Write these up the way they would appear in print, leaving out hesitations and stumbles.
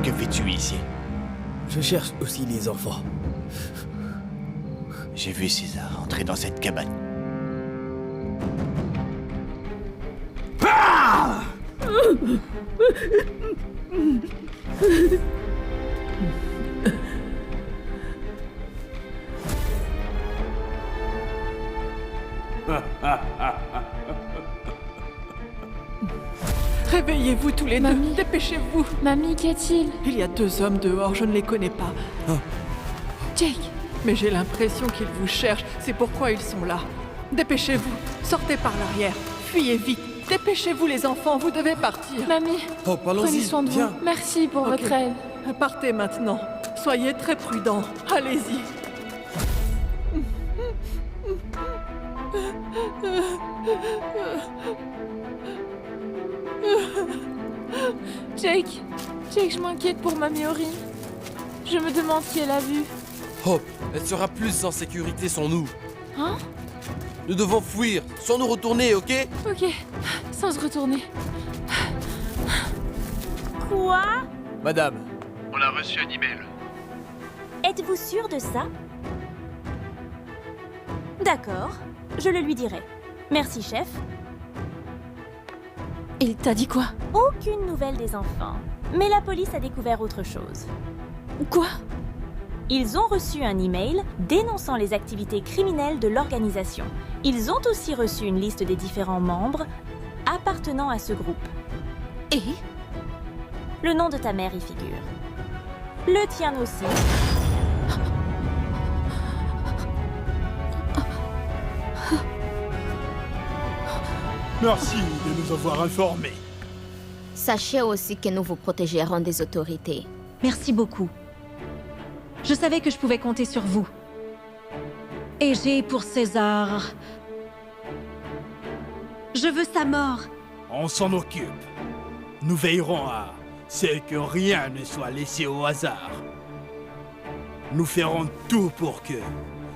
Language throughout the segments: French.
Que fais-tu ici? Je cherche aussi les enfants. J'ai vu César entrer dans cette cabane. Réveillez-vous tous les deux, Mamie. dépêchez-vous. Mamie, qu'y a-t-il? Il y a 2 hommes dehors, je ne les connais pas. Jake! Mais j'ai l'impression qu'ils vous cherchent, c'est pourquoi ils sont là. Dépêchez-vous, sortez par l'arrière, fuyez vite. Dépêchez-vous les enfants, vous devez partir. Mamie, Hop, prenez allons-y, soin de vous. viens. Merci pour Ok. votre aide. Partez maintenant, soyez très prudents, allez-y. Jake! Jake, je m'inquiète pour Mamie Aurine. Je me demande si elle a vu. Hop, elle sera plus en sécurité sans nous. Hein? Nous devons fuir, sans nous retourner, ok? Ok, sans se retourner. Quoi? Madame, On a reçu un email. Êtes-vous sûr de ça? D'accord, je le lui dirai. Merci, chef. Il t'a dit quoi? Aucune nouvelle des enfants. Mais la police a découvert autre chose. Quoi? Ils ont reçu un email dénonçant les activités criminelles de l'organisation. Ils ont aussi reçu une liste des différents membres appartenant à ce groupe. Et? Le nom de ta mère y figure. Le tien aussi. Merci de nous avoir informés. Sachez aussi que nous vous protégerons des autorités. Merci beaucoup. Je savais que je pouvais compter sur vous. Et j'ai pour César... Je veux sa mort. On s'en occupe. Nous veillerons à ce que rien ne soit laissé au hasard. Nous ferons tout pour que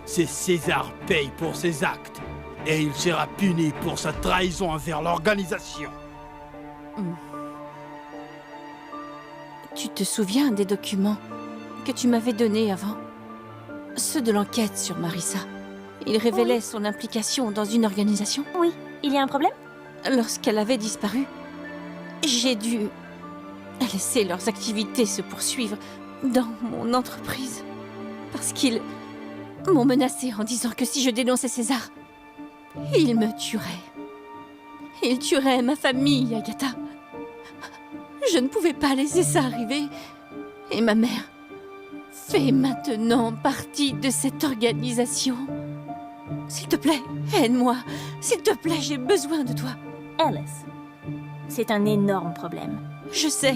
ce César paye pour ses actes. Et il sera puni pour sa trahison envers l'organisation. Tu te souviens des documents que tu m'avais donnés avant? Ceux de l'enquête sur Marissa. Ils révélaient son implication dans une organisation. Oui, il y a un problème? Lorsqu'elle avait disparu, j'ai dû laisser leurs activités se poursuivre dans mon entreprise. Parce qu'ils m'ont menacé en disant que si je dénonçais César, il me tuerait. Il tuerait ma famille, Agatha. Je ne pouvais pas laisser ça arriver. Et ma mère fait maintenant partie de cette organisation. S'il te plaît, aide-moi. S'il te plaît, j'ai besoin de toi. Alice, c'est un énorme problème. Je sais.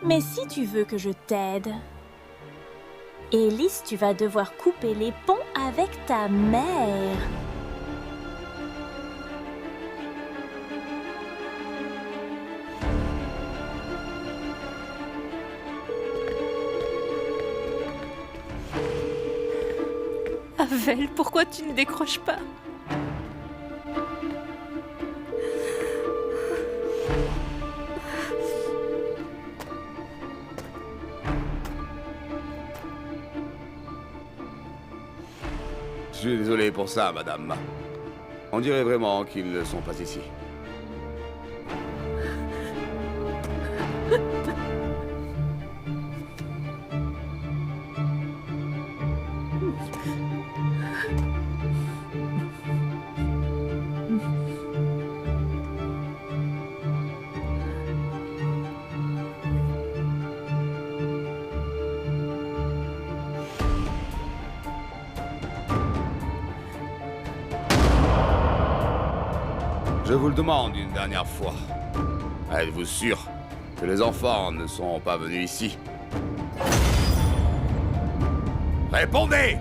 Mais si tu veux que je t'aide, Alice, tu vas devoir couper les ponts avec ta mère. Avel, pourquoi tu ne décroches pas? Je suis désolé pour ça, madame. On dirait vraiment qu'ils ne sont pas ici. Je vous le demande une dernière fois. Êtes-vous sûr que les enfants ne sont pas venus ici? Répondez!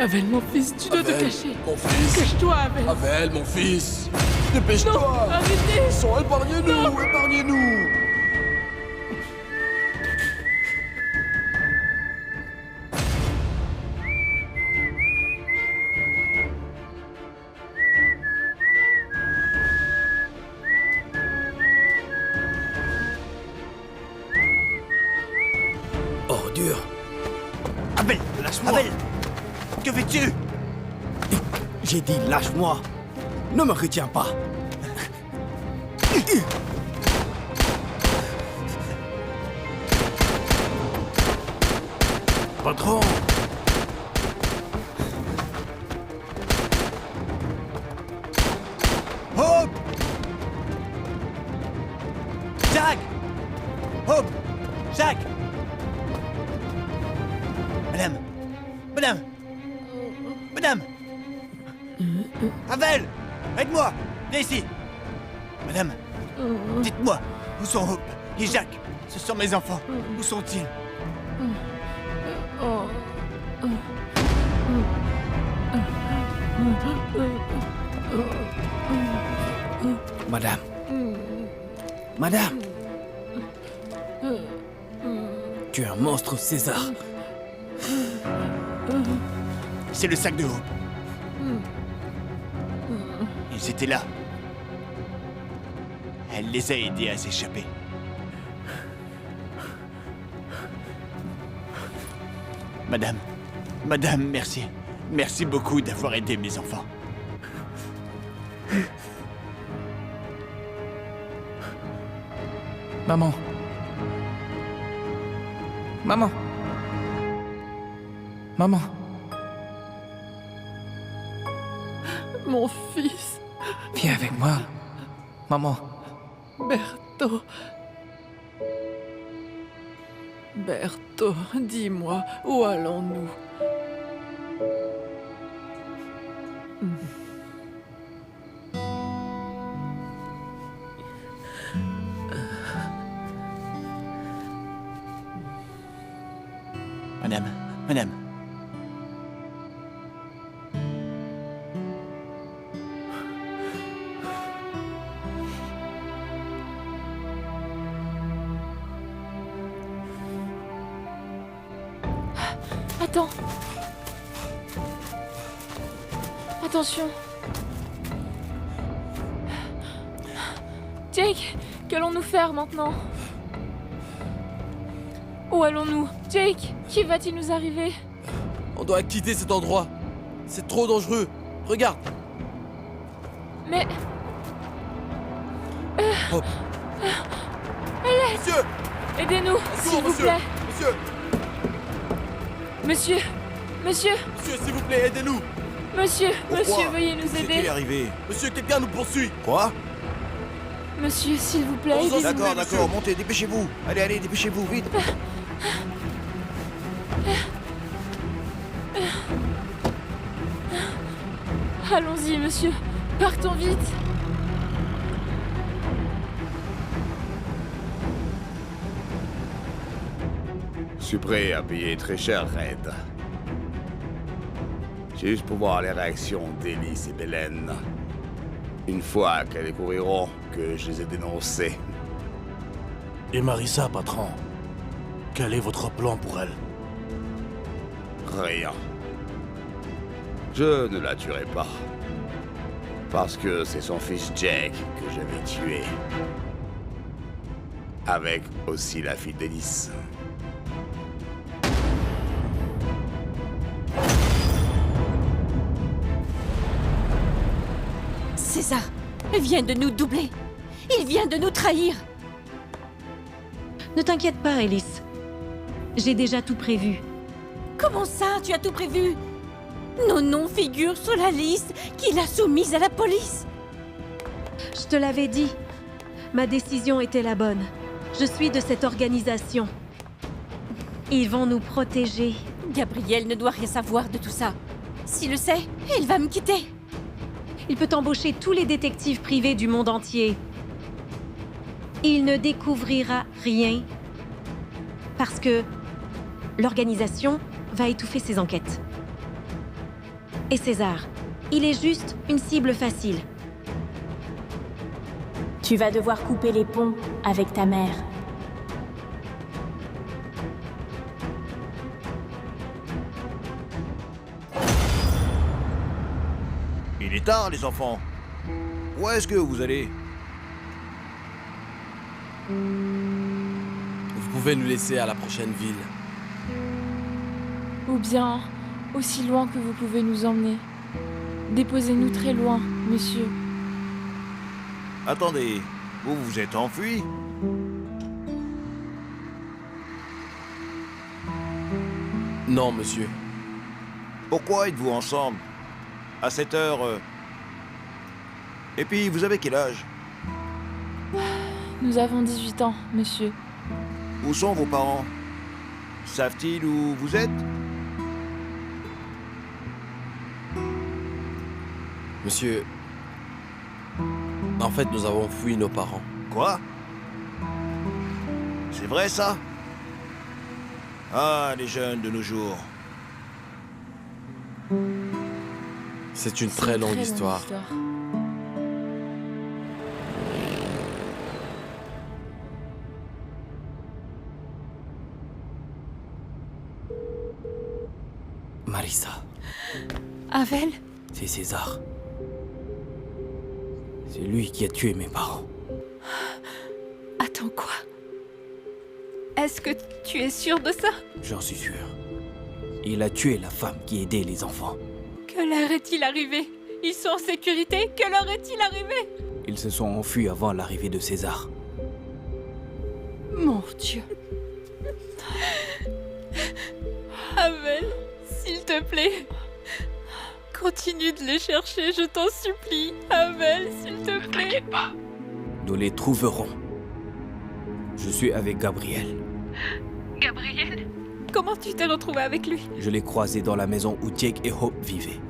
Avel, mon fils, tu dois te Avel, cacher. mon fils. Cache-toi, Avel. Avel, mon fils. Dépêche-toi. Arrêtez. Sang, épargnez-nous, épargnez-nous. Ordure. Abel, lâche-moi. Abel, que fais-tu? J'ai dit lâche-moi. Ne me retiens pas. Patron. Hope. Jack. Hope. Jack. Madame. Madame. Madame. Avel, aide-moi. Viens ici. Madame. Dites-moi, où sont Hope et Jacques? Ce sont mes enfants. Où sont-ils? Madame. Madame. Tu es un monstre, César. C'est le sac de Hope. Ils étaient là. Elle les a aidés à s'échapper. Madame, Madame, merci. Merci beaucoup d'avoir aidé mes enfants. Maman. Maman. Maman. Mon fils. Viens avec moi. Maman. Berthaud. Berthaud, dis-moi, où allons-nous? Madame, Madame. Attends. Attention. Jake, qu'allons-nous faire maintenant? Où allons-nous? Jake, qui va-t-il nous arriver? On doit quitter cet endroit. C'est trop dangereux. Regarde. Mais... Hop. Monsieur! Aidez-nous, s'il vous monsieur. plaît. Monsieur! Monsieur, monsieur, Monsieur, s'il vous plaît, aidez-nous. monsieur, Pourquoi? monsieur, veuillez nous aider. arrivé? Monsieur, quelqu'un nous poursuit. Quoi? Monsieur, s'il vous plaît, On s'en aidez-nous. fout. D'accord, montez, dépêchez-vous. Allez, dépêchez-vous, vite. Allons-y, monsieur. Partons vite. Je suis prêt à payer très cher, Red. Juste pour voir les réactions d'Élise et Belen. Une fois qu'elles découvriront que je les ai dénoncées. Et Marissa, patron, quel est votre plan pour elle? Rien. Je ne la tuerai pas. Parce que c'est son fils Jake que je vais tuer. Avec aussi la fille d'Élise. César vient de nous doubler. Il vient de nous trahir. Ne t'inquiète pas, Alice. J'ai déjà tout prévu. Comment ça, tu as tout prévu? Nos noms figurent sur la liste qu'il a soumise à la police. Je te l'avais dit. Ma décision était la bonne. Je suis de cette organisation. Ils vont nous protéger. Gabriel ne doit rien savoir de tout ça. S'il le sait, il va me quitter. Il peut embaucher tous les détectives privés du monde entier. Il ne découvrira rien parce que l'organisation va étouffer ses enquêtes. Et César, il est juste une cible facile. Tu vas devoir couper les ponts avec ta mère. Il est tard, les enfants. Où est-ce que vous allez? Vous pouvez nous laisser à la prochaine ville. Ou bien, aussi loin que vous pouvez nous emmener. Déposez-nous très loin, monsieur. Attendez, vous vous êtes enfui? Non, monsieur. Pourquoi êtes-vous ensemble? À cette heure... Et puis, vous avez quel âge? Nous avons 18 ans, monsieur. Où sont vos parents? Savent-ils où vous êtes? Monsieur... En fait, nous avons fui nos parents. Quoi? C'est vrai, ça? Ah, les jeunes de nos jours. C'est une très longue histoire. Marissa, Havel? c'est César. C'est lui qui a tué mes parents. Attends, quoi? Est-ce que tu es sûr de ça? J'en suis sûr. Il a tué la femme qui aidait les enfants. Que leur est-il arrivé? Ils sont en sécurité? Que leur est-il arrivé? Ils se sont enfuis avant l'arrivée de César. Mon Dieu. Havel, s'il te plaît. Continue de les chercher, je t'en supplie. Havel, s'il te plaît. Ne t'inquiète pas. Nous les trouverons. Je suis avec Gabriel. Gabriel? Comment tu t'es retrouvé avec lui? Je l'ai croisé dans la maison où Jake et Hope vivaient.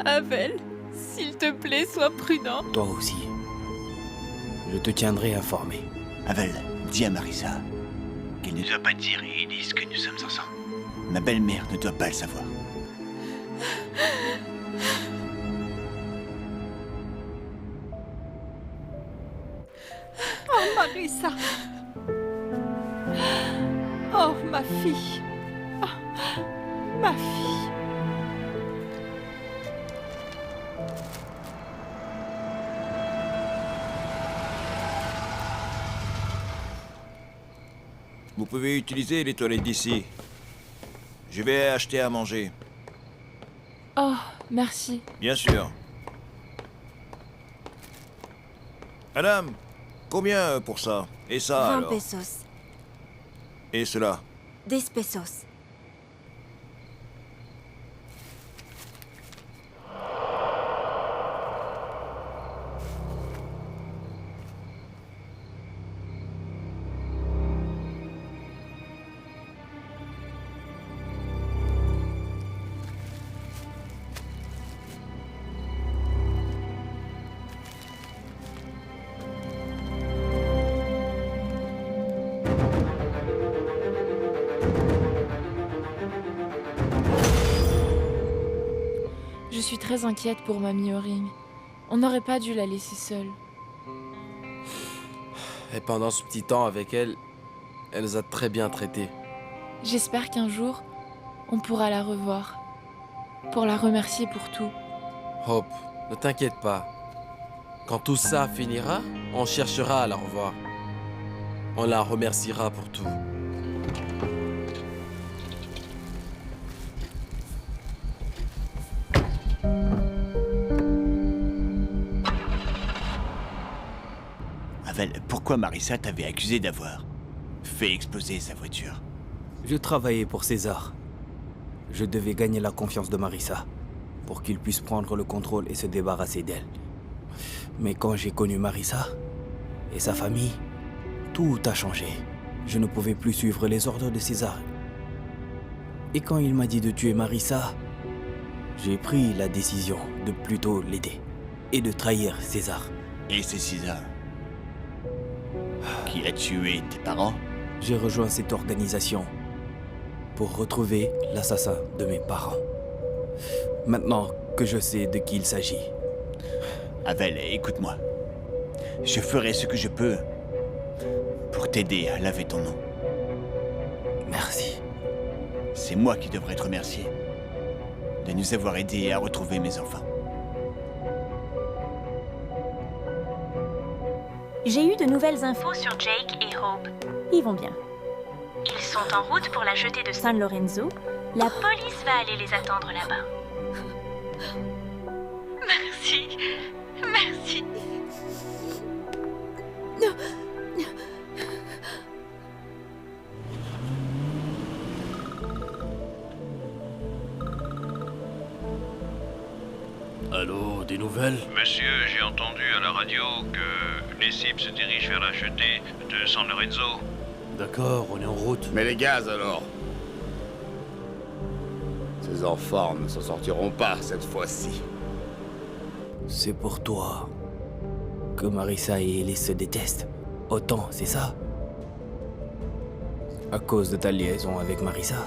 Havel, s'il te plaît, sois prudent. Toi aussi. Je te tiendrai informé. Havel, dis à Marissa qu'elle ne doit pas dire et Elise que nous sommes ensemble. Ma belle-mère ne doit pas le savoir. Oh, Marissa. Oh, ma fille. Oh, ma fille. Vous pouvez utiliser les toilettes d'ici. Je vais acheter à manger. Oh, merci. Bien sûr. Madame, combien pour ça? Et ça 20 alors? pesos. Et cela? 10 pesos. Je suis très inquiète pour Mamie Oring. On n'aurait pas dû la laisser seule. Et pendant ce petit temps avec elle, elle nous a très bien traités. J'espère qu'un jour, on pourra la revoir. Pour la remercier pour tout. Hope, ne t'inquiète pas. Quand tout ça finira, on cherchera à la revoir. On la remerciera pour tout. Havel, pourquoi Marissa t'avait accusé d'avoir fait exploser sa voiture? Je travaillais pour César. Je devais gagner la confiance de Marissa pour qu'il puisse prendre le contrôle et se débarrasser d'elle. Mais quand j'ai connu Marissa et sa famille, tout a changé. Je ne pouvais plus suivre les ordres de César. Et quand il m'a dit de tuer Marissa, j'ai pris la décision de plutôt l'aider et de trahir César. Et c'est César qui a tué tes parents? J'ai rejoint cette organisation pour retrouver l'assassin de mes parents. Maintenant que je sais de qui il s'agit. Avel, écoute-moi. Je ferai ce que je peux pour t'aider à laver ton nom. Merci. C'est moi qui devrais te remercier de nous avoir aidés à retrouver mes enfants. J'ai eu de nouvelles infos sur Jake et Hope. Ils vont bien. Ils sont en route pour la jetée de San Lorenzo. La police va aller les attendre là-bas. Merci. Merci. Allô, des nouvelles? Monsieur, j'ai entendu à la radio que les cibles se dirigent vers la jetée de San Lorenzo. D'accord, on est en route. Mais les gaz alors? Ces enfants ne s'en sortiront pas cette fois-ci. C'est pour toi que Marissa et Ellie se détestent. Autant, c'est ça? À cause de ta liaison avec Marissa?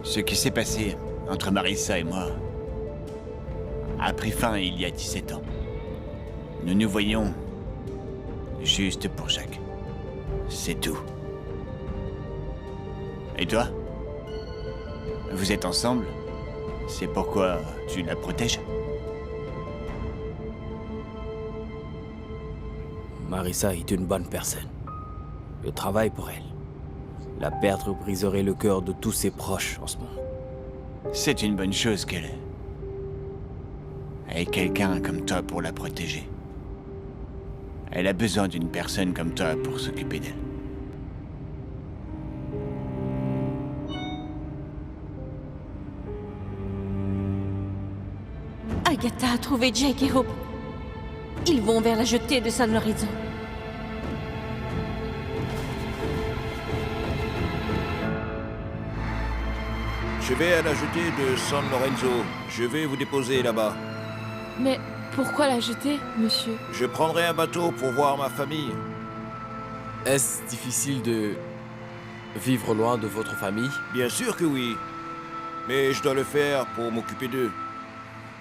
Ce qui s'est passé entre Marissa et moi a pris fin il y a 17 ans. Nous nous voyons juste pour Jacques. C'est tout. Et toi? Vous êtes ensemble? C'est pourquoi tu la protèges? Marissa est une bonne personne. Je travaille pour elle. La perdre briserait le cœur de tous ses proches en ce moment. C'est une bonne chose qu'elle ait quelqu'un comme toi pour la protéger. Elle a besoin d'une personne comme toi pour s'occuper d'elle. Agatha a trouvé Jake et Hope. Ils vont vers la jetée de San Lorenzo. Je vais à la jetée de San Lorenzo. Je vais vous déposer là-bas. Mais pourquoi la jeter, monsieur? Je prendrai un bateau pour voir ma famille. Est-ce difficile de vivre loin de votre famille? Bien sûr que oui. Mais je dois le faire pour m'occuper d'eux.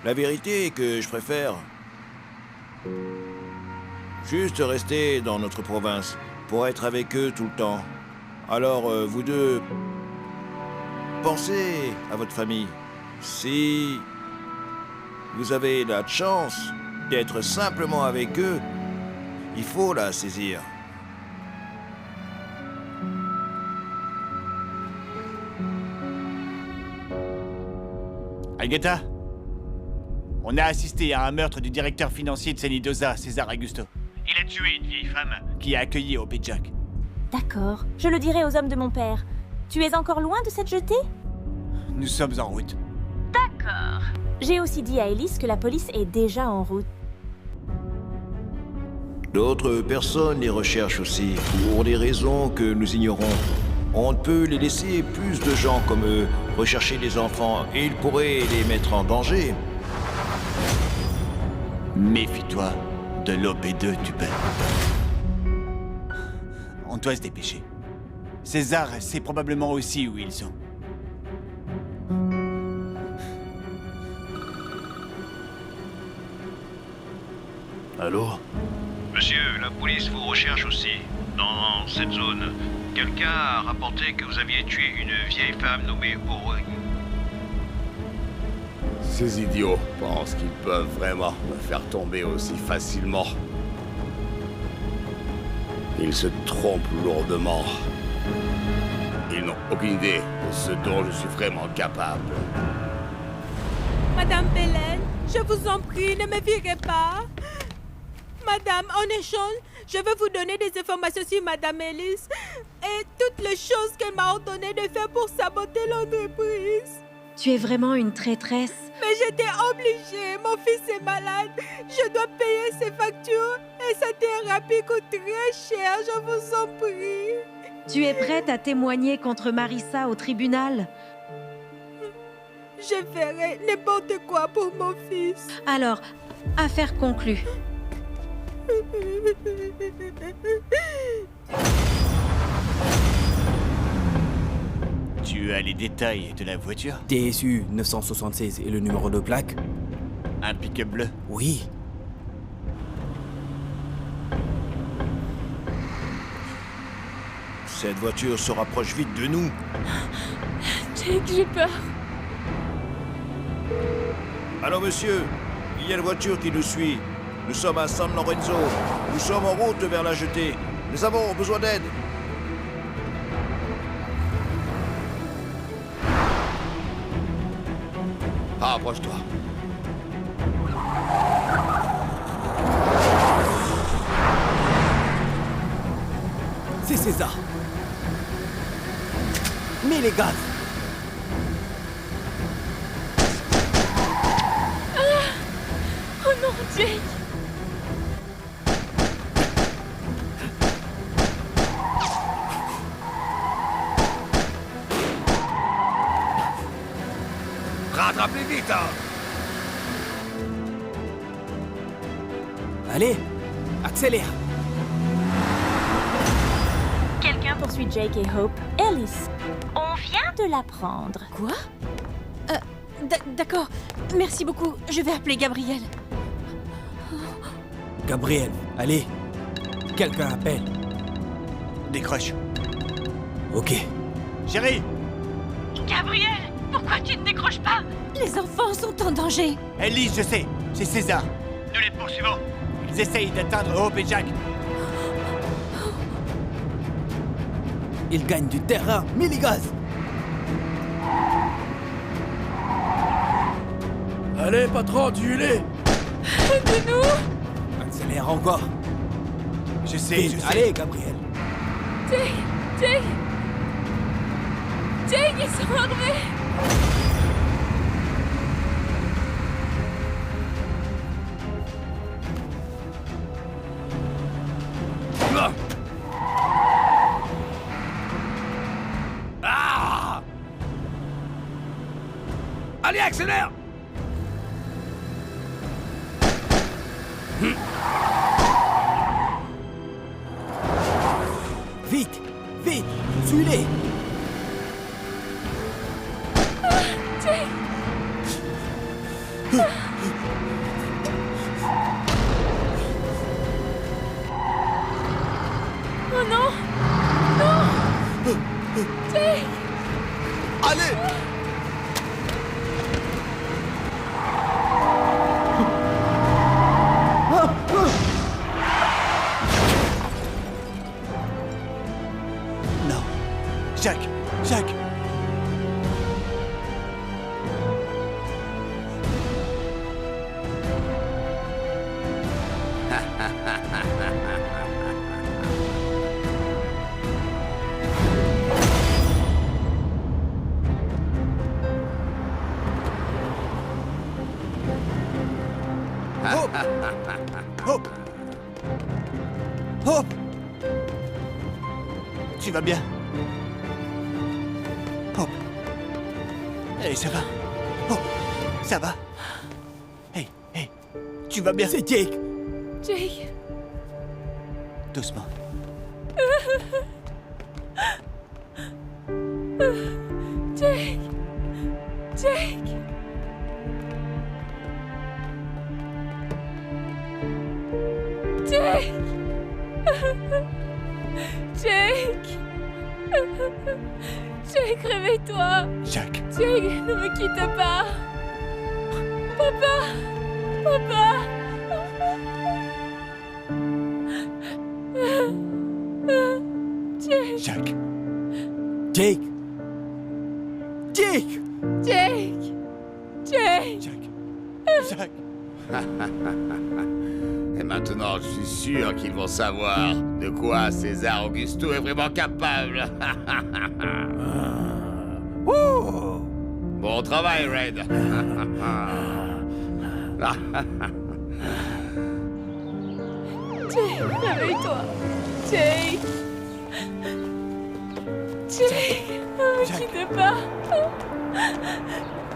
La vérité est que je préfère juste rester dans notre province pour être avec eux tout le temps. Alors, vous deux, pensez à votre famille. Si vous avez la chance d'être simplement avec eux, il faut la saisir. Agatha, on a assisté à un meurtre du directeur financier de Senidosa, César Augusto. Il a tué une vieille femme qui a accueilli Hope et Jack. D'accord, je le dirai aux hommes de mon père. Tu es encore loin de cette jetée? Nous sommes en route. D'accord. J'ai aussi dit à Ellis que la police est déjà en route. D'autres personnes les recherchent aussi, pour des raisons que nous ignorons. On ne peut les laisser plus de gens comme eux rechercher les enfants et ils pourraient les mettre en danger. Méfie-toi de l'OP2, tu peux. On doit se dépêcher. César sait probablement aussi où ils sont. Allô? Monsieur, la police vous recherche aussi. Dans cette zone, quelqu'un a rapporté que vous aviez tué une vieille femme nommée Owen. Ces idiots pensent qu'ils peuvent vraiment me faire tomber aussi facilement. Ils se trompent lourdement. Ils n'ont aucune idée de ce dont je suis vraiment capable. Madame Belen, je vous en prie, ne me virez pas. Madame, en échange, je veux vous donner des informations sur Madame Ellis et toutes les choses qu'elle m'a ordonné de faire pour saboter l'entreprise. Tu es vraiment une traîtresse. Mais j'étais obligée, mon fils est malade. Je dois payer ses factures et sa thérapie coûte très cher, je vous en prie. Tu es prête à témoigner contre Marissa au tribunal? Je ferai n'importe quoi pour mon fils. Alors, affaire conclue. Tu as les détails de la voiture? TSU 976 et le numéro de plaque? Un pick-up bleu? Oui. Cette voiture se rapproche vite de nous. Jake, j'ai peur. Alors monsieur, il y a une voiture qui nous suit. Nous sommes à San Lorenzo. Nous sommes en route vers la jetée. Nous avons besoin d'aide. Approche-toi. C'est César. Mets les gaz. Oh non, Jake. Rattrapez vite, hein. Allez, accélère. Quelqu'un poursuit Jake et Hope. Alice, on vient de l'apprendre. Quoi? D'accord. Merci beaucoup. Je vais appeler Gabriel. Gabriel, allez. Quelqu'un appelle. Décroche. Ok. Chérie! Gabriel, pourquoi tu ne décroches pas? Les enfants sont en danger. Ellie, je sais. C'est César. Nous les poursuivons. Ils essayent d'atteindre Hope et Jack. Ils gagnent du terrain. Mets les gaz. Allez, patron, tuez-les! Aidez-nous! Accélère encore. Je sais, Vite, je sais. allez, Gabriel. Jake! Jake, ils sont armés! Ah! Allez, accélère! Vite, vite, suis-les. Jake! Oh non! Non! Jake! Allez! Non. Jack! Jack! Hope! Hope! Hope! Tu vas bien? Hope! Hey, ça va? Hope! Ça va? Hey, hey! Tu vas bien? C'est Jake! Jake! Doucement. Jake! Jake! Jake! Jake! Jake, réveille-toi! Jack! Jake, ne me quitte pas! Papa! Papa! Jake! Jack! Jake! Jake! Jake! Jake! Jack! Jack! Et maintenant, je suis sûr qu'ils vont savoir de quoi César Augusto est vraiment capable. Bon travail, Red. Jake, réveille-toi! Jake! Jake, ne me quitte pas!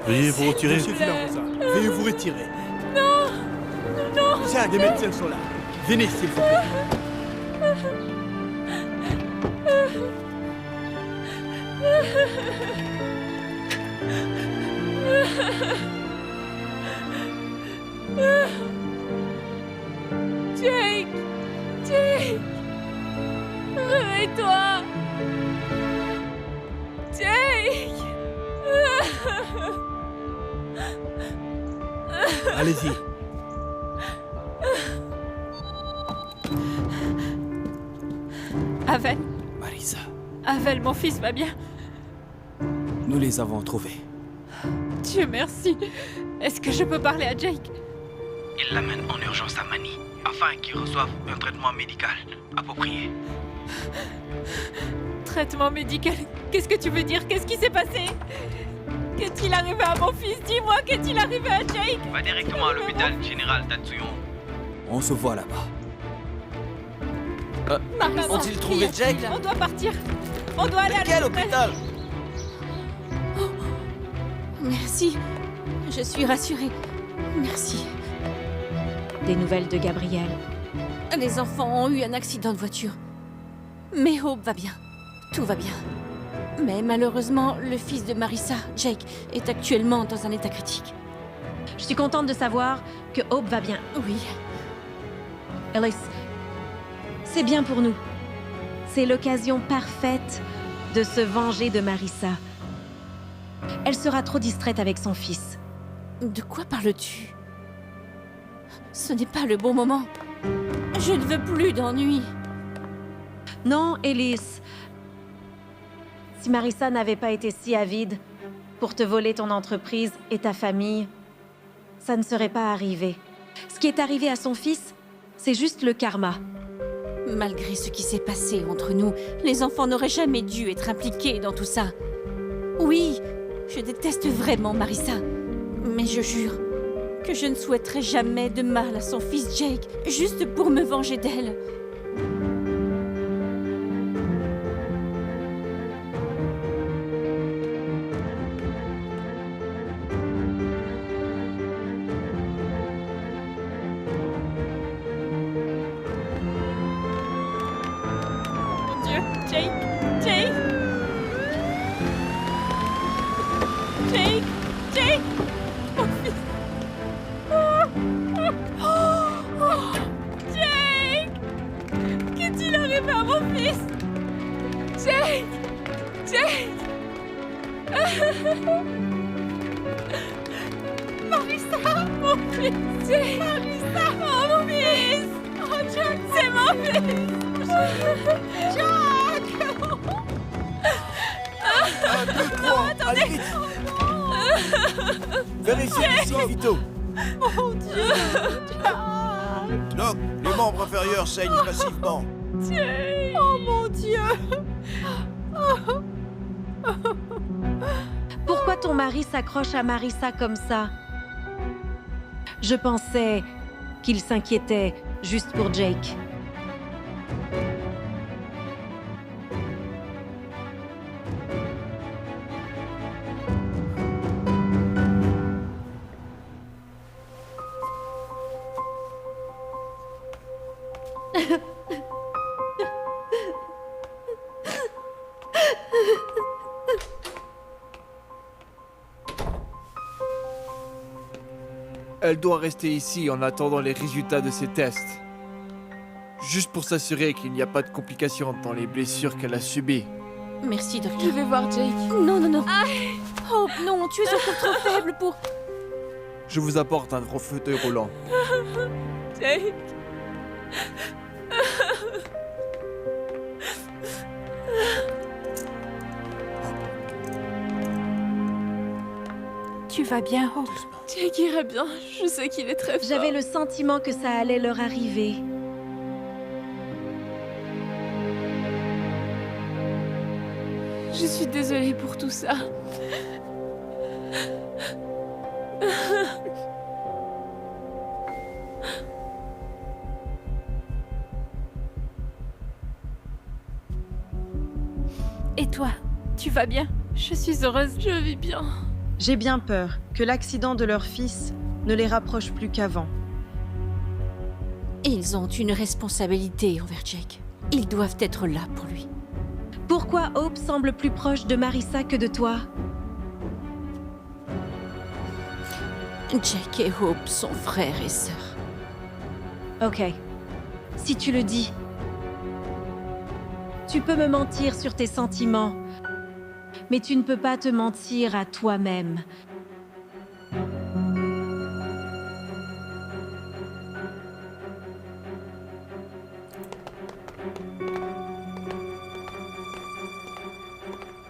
Veuillez vous retirer. S'il te plaît. Veuillez vous retirer. Non! Non! Jack, les médecins sont là. Venez, s'il vous plaît. Jake! Jake! Réveille-toi! Jake! Allez-y. Avel, Marissa, Avel, mon fils va bien. nous les avons trouvés. Dieu merci. Est-ce que je peux parler à Jake? Il l'amène en urgence à Manny, afin qu'il reçoive un traitement médical approprié. Traitement médical? Qu'est-ce que tu veux dire? Qu'est-ce qui s'est passé? Qu'est-il arrivé à mon fils? Dis-moi, qu'est-il arrivé à Jake? Va directement à l'hôpital général d'Atsuyon. On se voit là-bas. Marissa, Ont-ils trouvé Jake? On doit partir. On doit aller à Quel l'hôpital. hôpital? Merci. Je suis rassurée. Merci. Des nouvelles de Gabriel? Les enfants ont eu un accident de voiture. Mais Hope va bien. Tout va bien. Mais malheureusement, le fils de Marissa, Jake, est actuellement dans un état critique. Je suis contente de savoir que Hope va bien. Oui. Alice, c'est bien pour nous. C'est l'occasion parfaite de se venger de Marissa. Elle sera trop distraite avec son fils. De quoi parles-tu? Ce n'est pas le bon moment. Je ne veux plus d'ennui. Non, Alice. Si Marissa n'avait pas été si avide pour te voler ton entreprise et ta famille, ça ne serait pas arrivé. Ce qui est arrivé à son fils, c'est juste le karma. Malgré ce qui s'est passé entre nous, les enfants n'auraient jamais dû être impliqués dans tout ça. Oui, je déteste vraiment Marissa, mais je jure que je ne souhaiterais jamais de mal à son fils Jake, juste pour me venger d'elle. Mon Dieu, Jake, Jake, Jake, Jake, mon fils. Jake! Qu'est-il arrivé à mon fils? Jake! Jake! Marissa! Mon fils! Jake! Marissa! Oh, mon fils! Oh, Jack! C'est mon fils! Jack! Non, attendez! Allez vite. Vérifiez les signes vitaux. Mon Dieu! Jack! Doc, les membres inférieurs saignent massivement. Jake! Oh mon Dieu! Pourquoi ton mari s'accroche à Marissa comme ça? Je pensais qu'il s'inquiétait juste pour Jake. Elle doit rester ici en attendant les résultats de ses tests. Juste pour s'assurer qu'il n'y a pas de complications dans les blessures qu'elle a subies. Merci, docteur. Je vais voir Jake. Non, non, non. Hope, non, tu es encore trop faible pour... Je vous apporte un gros fauteuil roulant. Jake. Tu vas bien, Hope? Jake ira bien. Je sais qu'il est très fort. J'avais le sentiment que ça allait leur arriver. Je suis désolée pour tout ça. Et toi, tu vas bien? Je suis heureuse. Je vis bien. J'ai bien peur que l'accident de leur fils ne les rapproche plus qu'avant. Ils ont une responsabilité envers Jake. Ils doivent être là pour lui. Pour Pourquoi Hope semble plus proche de Marissa que de toi? Jack et Hope sont frères et sœurs. Ok. Si tu le dis. Tu peux me mentir sur tes sentiments, mais tu ne peux pas te mentir à toi-même.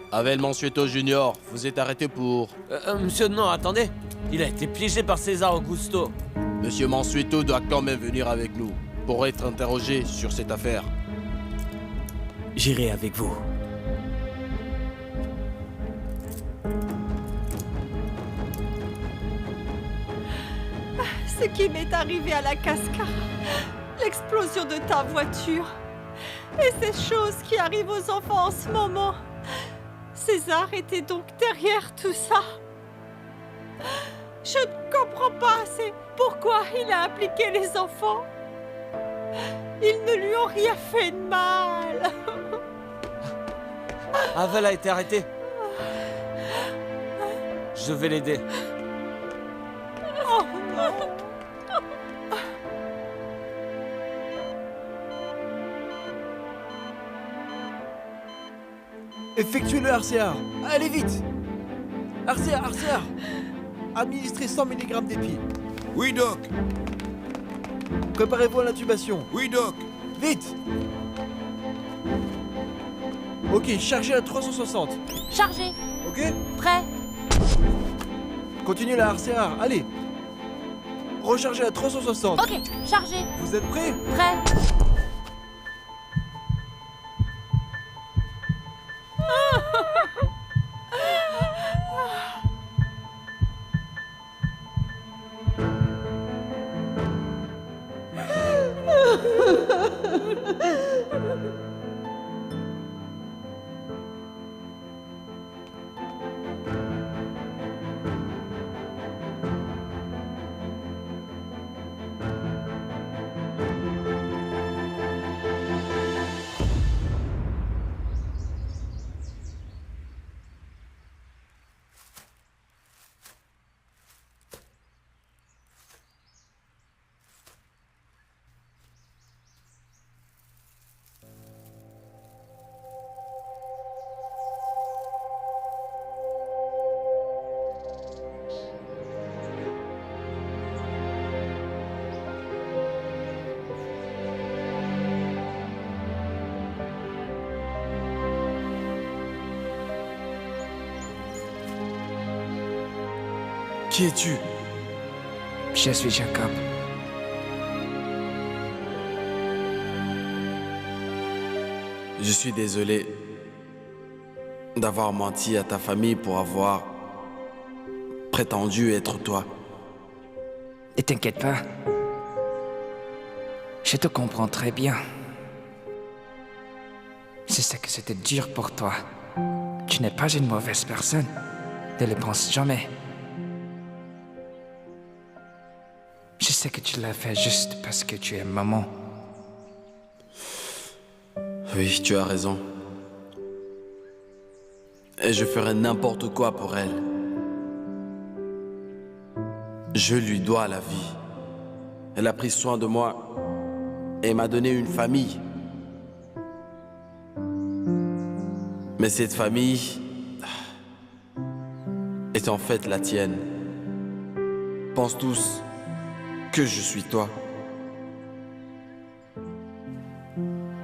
Avel Mansueto Junior, vous êtes arrêté pour... Monsieur, non, attendez. Il a été piégé par César Augusto. Monsieur Mansueto doit quand même venir avec nous pour être interrogé sur cette affaire. J'irai avec vous. Ce qui m'est arrivé à la cascade, l'explosion de ta voiture, et ces choses qui arrivent aux enfants en ce moment. César était donc derrière tout ça. Je ne comprends pas assez pourquoi il a impliqué les enfants. Ils ne lui ont rien fait de mal. Avel a été arrêté. Je vais l'aider. Oh non. Effectuez le RCA. Allez vite. RCA. Administrez 100 mg d'épi. Oui, Doc. Préparez-vous à l'intubation. Oui, Doc. Vite. Ok, chargez à 360. Chargé. Ok. Prêt. Continuez la RCA. Allez. Rechargez à 360. Ok, chargé. Vous êtes prêts? Prêt. Qui es-tu? Je suis Jacob. Je suis désolé d'avoir menti à ta famille pour avoir prétendu être toi. Ne t'inquiète pas. Je te comprends très bien. Je sais que c'était dur pour toi. Tu n'es pas une mauvaise personne. Ne le pense jamais. Je sais que tu l'as fait juste parce que tu es maman. Oui, tu as raison. Et je ferai n'importe quoi pour elle. Je lui dois la vie. Elle a pris soin de moi et m'a donné une famille. Mais cette famille est en fait la tienne. Pense tous que je suis toi.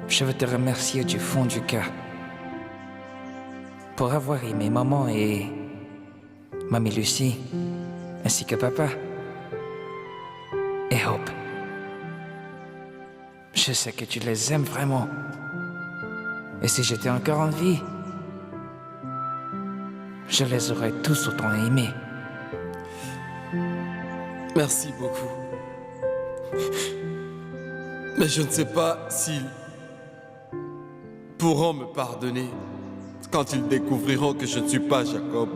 Je veux te remercier du fond du cœur pour avoir aimé maman et mamie Lucie, ainsi que papa et Hope. Je sais que tu les aimes vraiment. Et si j'étais encore en vie, je les aurais tous autant aimés. Merci beaucoup. Mais je ne sais pas s'ils pourront me pardonner quand ils découvriront que je ne suis pas Jacob.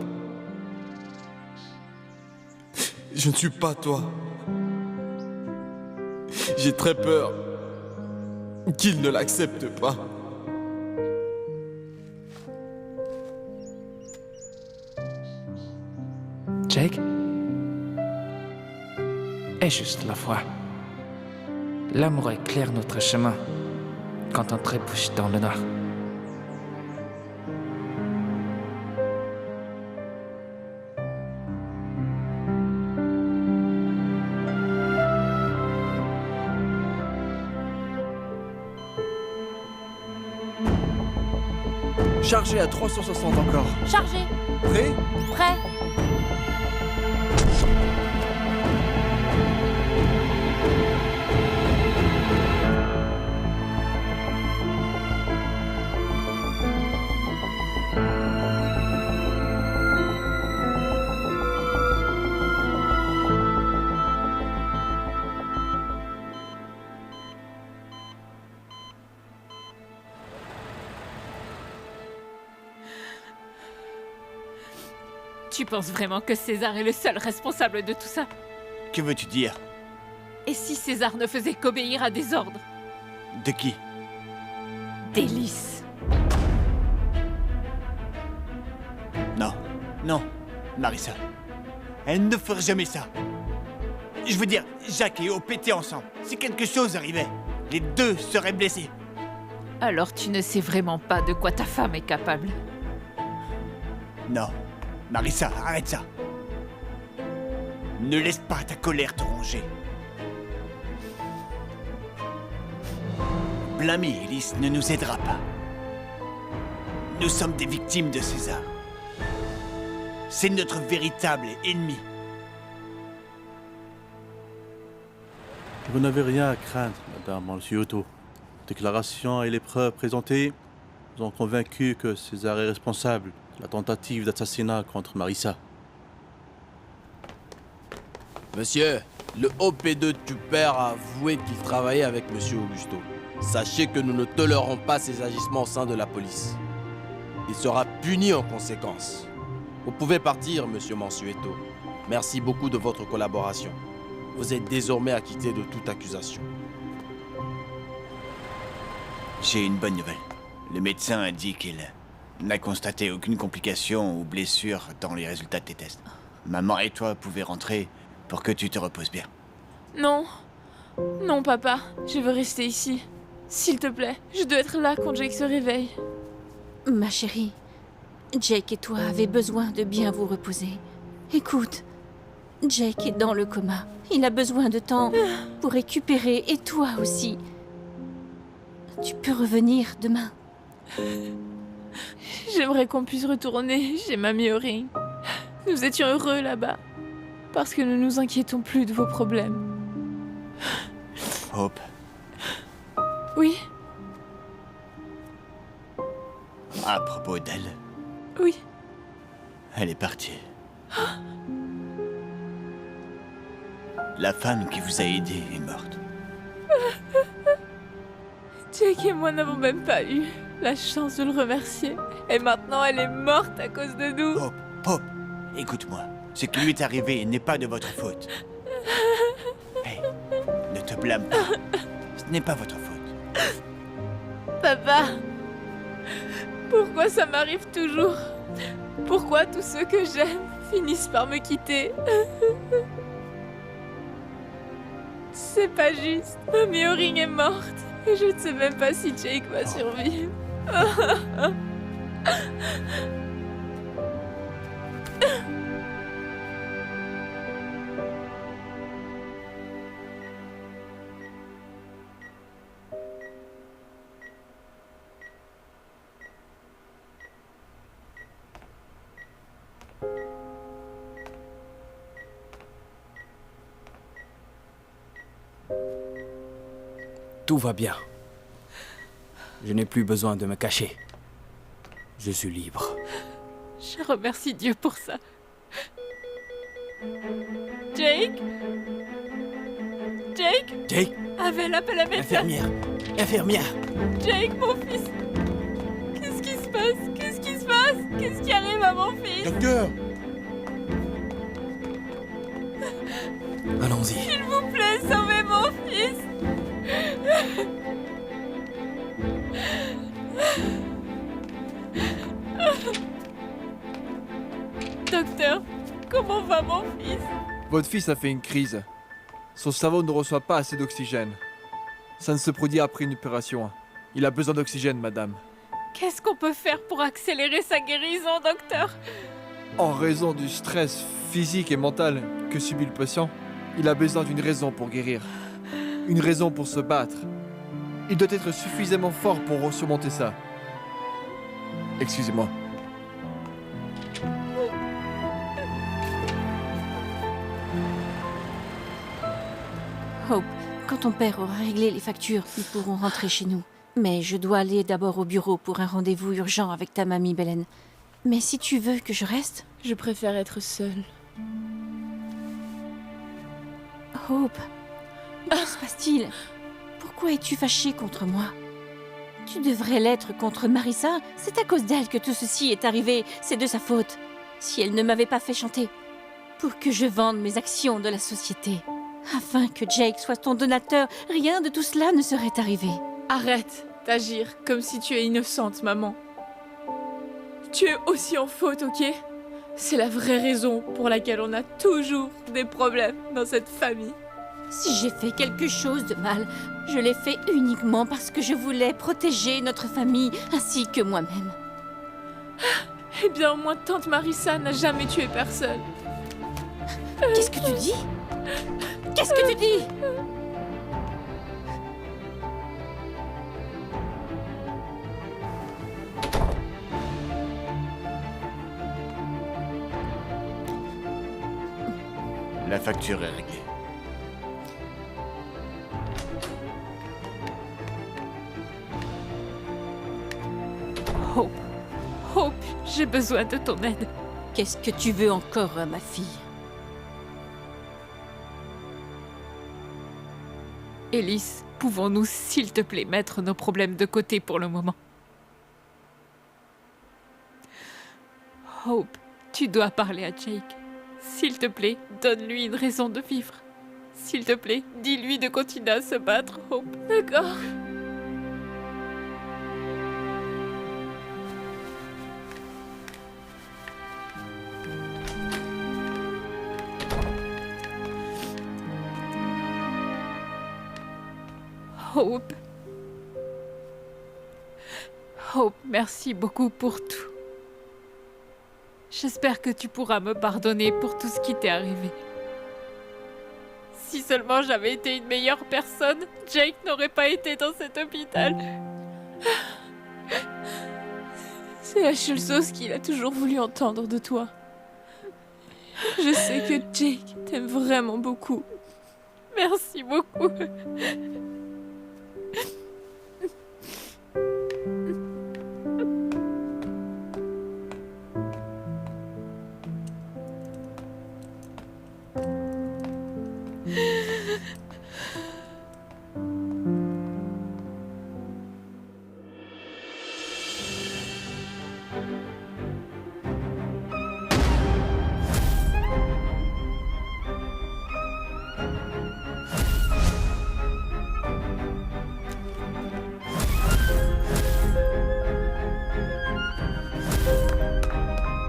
Je ne suis pas toi. J'ai très peur qu'ils ne l'acceptent pas. Jake? Et juste la foi. L'amour éclaire notre chemin quand on trébuche dans le noir. Chargé à 360 encore. Chargé. Prêt? Prêt. Tu penses vraiment que César est le seul responsable de tout ça? Que veux-tu dire? Et si César ne faisait qu'obéir à des ordres? De qui? D'Élise. Non, non, Marissa. Elle ne ferait jamais ça. Je veux dire, Jacques et Hope étaient ensemble. Si quelque chose arrivait, les deux seraient blessés. Alors tu ne sais vraiment pas de quoi ta femme est capable. Non. Marissa, arrête ça. Ne laisse pas ta colère te ronger. Blâmer Élise ne nous aidera pas. Nous sommes des victimes de César. C'est notre véritable ennemi. Vous n'avez rien à craindre, Madame Mansueto. Déclaration et les preuves présentées nous ont convaincus que César est responsable de la tentative d'assassinat contre Marissa. Monsieur, le OP2 Tupper a avoué qu'il travaillait avec Monsieur Augusto. Sachez que nous ne tolérons pas ces agissements au sein de la police. Il sera puni en conséquence. Vous pouvez partir, Monsieur Mansueto. Merci beaucoup de votre collaboration. Vous êtes désormais acquitté de toute accusation. J'ai une bonne nouvelle. Le médecin a dit qu'il n'a constaté aucune complication ou blessure dans les résultats de tes tests. Maman et toi pouvez rentrer pour que tu te reposes bien. Non. Non, papa. Je veux rester ici. S'il te plaît, je dois être là quand Jake se réveille. Ma chérie, Jake et toi avez besoin de bien vous reposer. Écoute, Jake est dans le coma. Il a besoin de temps pour récupérer, et toi aussi. Tu peux revenir demain. J'aimerais qu'on puisse retourner chez Mamie Oring. Nous étions heureux là-bas, parce que nous nous inquiétons plus de vos problèmes. Hope, Oui, à propos d'elle, oui. elle est partie. La femme qui vous a aidé est morte. Jake et moi n'avons même pas eu la chance de le remercier. Et maintenant, elle est morte à cause de nous. Hope, écoute-moi. Ce qui lui est arrivé n'est pas de votre faute. Hey, ne te blâme pas. Ce n'est pas votre faute. Papa, pourquoi ça m'arrive toujours? Pourquoi tous ceux que j'aime finissent par me quitter? C'est pas juste. Mamie Oring est morte et je ne sais même pas si Jake va survivre. Tout va bien. Je n'ai plus besoin de me cacher. Je suis libre. Je remercie Dieu pour ça. Jake? Jake? Jake? Avel, appelle un médecin. Infirmière. Jake, mon fils. Qu'est-ce qui se passe? Qu'est-ce qui se passe? Qu'est-ce qui arrive à mon fils? Docteur! Allons-y. S'il vous plaît, sauvez mon fils. Docteur, Comment va mon fils? Votre fils a fait une crise. Son cerveau ne reçoit pas assez d'oxygène. Ça ne se produit après une opération. Il a besoin d'oxygène, madame. Qu'est-ce qu'on peut faire pour accélérer sa guérison, docteur? En raison du stress physique et mental que subit le patient, il a besoin d'une raison pour guérir. Une raison pour se battre. Il doit être suffisamment fort pour surmonter ça. Excusez-moi. Hope, quand ton père aura réglé les factures, nous pourrons rentrer chez nous. Mais je dois aller d'abord au bureau pour un rendez-vous urgent avec ta mamie Belen. Mais si tu veux que je reste... Je préfère être seule. Hope, que se passe-t-il? Pourquoi es-tu fâchée contre moi? Tu devrais l'être contre Marissa. C'est à cause d'elle que tout ceci est arrivé. C'est de sa faute. Si elle ne m'avait pas fait chanter. Pour que je vende mes actions de la société. Afin que Jake soit ton donateur, rien de tout cela ne serait arrivé. Arrête d'agir comme si tu es innocente, maman. Tu es aussi en faute, ok? C'est la vraie raison pour laquelle on a toujours des problèmes dans cette famille. Si j'ai fait quelque chose de mal, je l'ai fait uniquement parce que je voulais protéger notre famille ainsi que moi-même. Eh bien, au moins, tante Marissa n'a jamais tué personne. Qu'est-ce que tu dis? Qu'est-ce que tu dis? La facture est réglée. Hope, Hope, j'ai besoin de ton aide. Qu'est-ce que tu veux encore, ma fille? Ellis, pouvons-nous, s'il te plaît, mettre nos problèmes de côté pour le moment? Hope, tu dois parler à Jake. S'il te plaît, donne-lui une raison de vivre. S'il te plaît, dis-lui de continuer à se battre, Hope. D'accord? Hope. Hope, merci beaucoup pour tout. J'espère que tu pourras me pardonner pour tout ce qui t'est arrivé. Si seulement j'avais été une meilleure personne, Jake n'aurait pas été dans cet hôpital. C'est la seule chose qu'il a toujours voulu entendre de toi. Je sais que Jake t'aime vraiment beaucoup. Merci beaucoup.